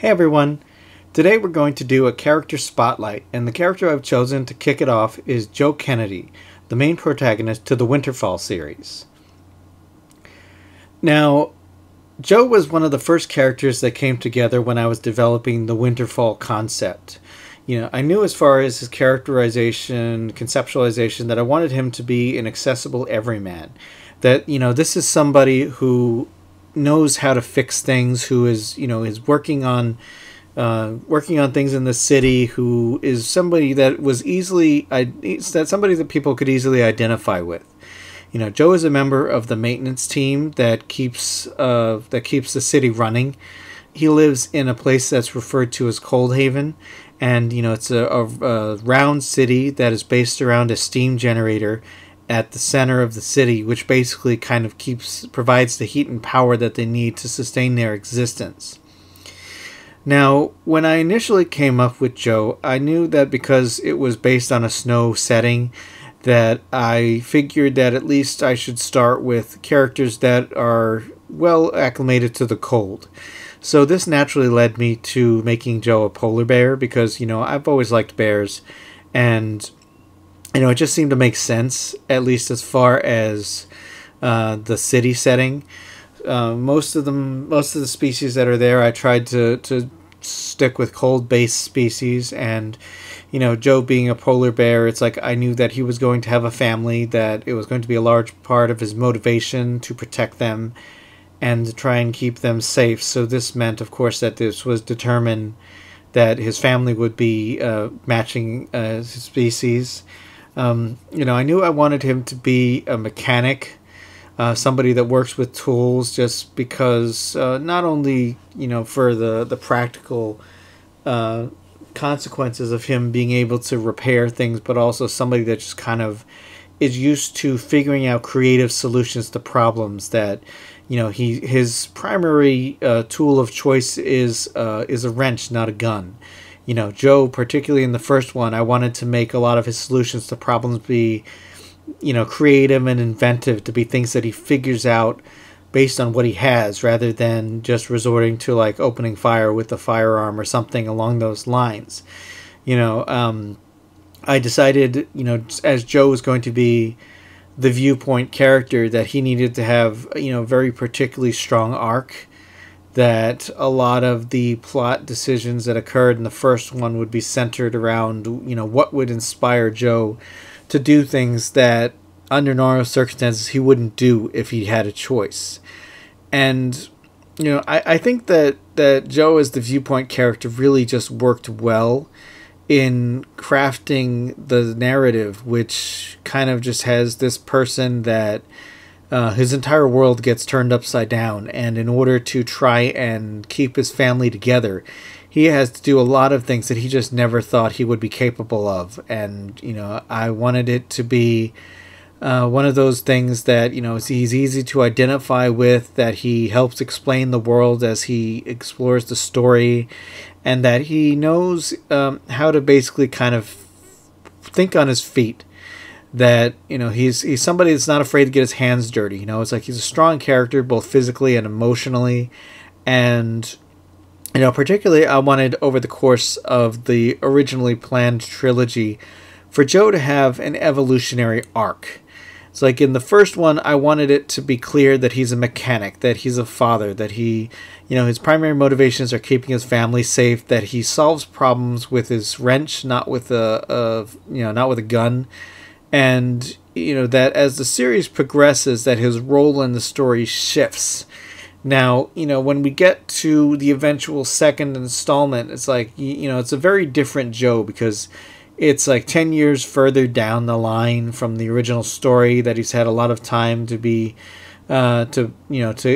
everyone, today we're going to do a character spotlight, and the character I've chosen to kick it off is Joe Kennedy, the main protagonist to the Winterfall series. Now, Joe was one of the first characters that came together when I was developing the Winterfall concept. I knew as far as his characterization, conceptualization, that I wanted him to be an accessible everyman. That, this is somebody who knows how to fix things, who is working on things in the city, who is somebody that was somebody that people could easily identify with. Joe is a member of the maintenance team that keeps the city running. He lives in a place that's referred to as Cold Haven, and it's a round city that is based around a steam generator at the center of the city, which basically kind of provides the heat and power that they need to sustain their existence. Now, when I initially came up with Joe, I knew that because it was based on a snow setting, that I figured that at least I should start with characters that are well acclimated to the cold. So this naturally led me to making Joe a polar bear because, I've always liked bears, and it just seemed to make sense, at least as far as the city setting. Most of the species that are there, I tried to stick with cold-based species, and Joe being a polar bear, it's like I knew that he was going to have a family, that it was going to be a large part of his motivation to protect them and to try and keep them safe. So this meant, of course, that this was determined that his family would be matching his species. I knew I wanted him to be a mechanic, somebody that works with tools, just because not only for the practical consequences of him being able to repair things, but also somebody that just kind of is used to figuring out creative solutions to problems. That his primary tool of choice is a wrench, not a gun. Joe, particularly in the first one, I wanted to make a lot of his solutions to problems be, creative and inventive, to be things that he figures out based on what he has, rather than just resorting to like opening fire with a firearm or something along those lines. I decided, as Joe was going to be the viewpoint character, that he needed to have, very particularly strong arc. That a lot of the plot decisions that occurred in the first one would be centered around, what would inspire Joe to do things that under normal circumstances he wouldn't do if he had a choice. And, I think that Joe as the viewpoint character really just worked well in crafting the narrative, which kind of just has this person that his entire world gets turned upside down, and in order to try and keep his family together, he has to do a lot of things that he just never thought he would be capable of. And I wanted it to be one of those things that he's easy to identify with, that he helps explain the world as he explores the story, and that he knows how to basically kind of think on his feet. That he's somebody that's not afraid to get his hands dirty. It's like he's a strong character both physically and emotionally. And particularly I wanted, over the course of the originally planned trilogy, for Joe to have an evolutionary arc. It's like in the first one, I wanted it to be clear that he's a mechanic, that he's a father, that he, his primary motivations are keeping his family safe, that he solves problems with his wrench, not with not with a gun. And that as the series progresses, that his role in the story shifts. Now, when we get to the eventual second installment, it's like, it's a very different Joe, because it's like 10 years further down the line from the original story, that he's had a lot of time to be to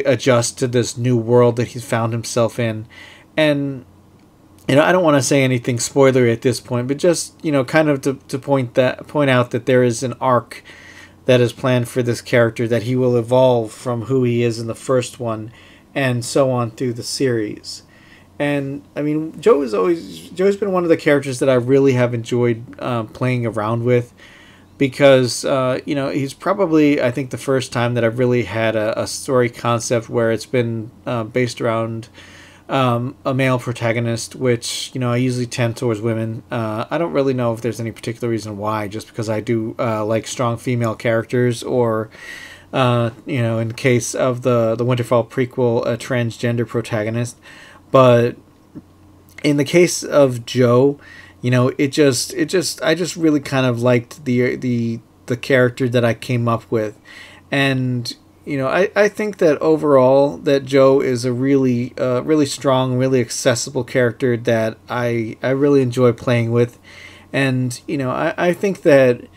adjust to this new world that he's found himself in. And I don't want to say anything spoilery at this point, but just, kind of to point out that there is an arc that is planned for this character, that he will evolve from who he is in the first one, and so on through the series. And I mean, Joe's been one of the characters that I really have enjoyed playing around with, because he's probably, I think, the first time that I've really had a story concept where it's been based around a male protagonist, which, you know, I usually tend towards women. I don't really know if there's any particular reason why, just because I do like strong female characters, or you know, in the case of the Winterfall prequel, a transgender protagonist. But in the case of Joe, you know, I just really kind of liked the character that I came up with. And, you know, I think that overall that Joe is a really really strong, really accessible character that I really enjoy playing with. And, you know, I think that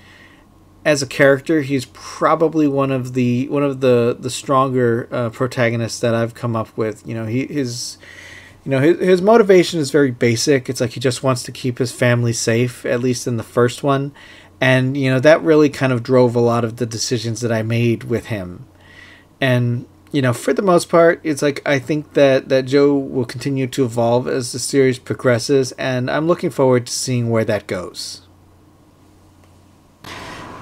as a character, he's probably one of the stronger protagonists that I've come up with. You know, his motivation is very basic. It's like he just wants to keep his family safe, at least in the first one. And, you know, that really kind of drove a lot of the decisions that I made with him. And, you know, for the most part, it's like I think that Joe will continue to evolve as the series progresses, and I'm looking forward to seeing where that goes.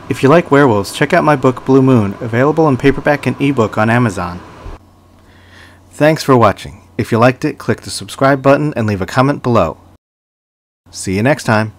If you like werewolves, check out my book Blue Moon, available in paperback and ebook on Amazon. Thanks for watching. If you liked it, click the subscribe button and leave a comment below. See you next time.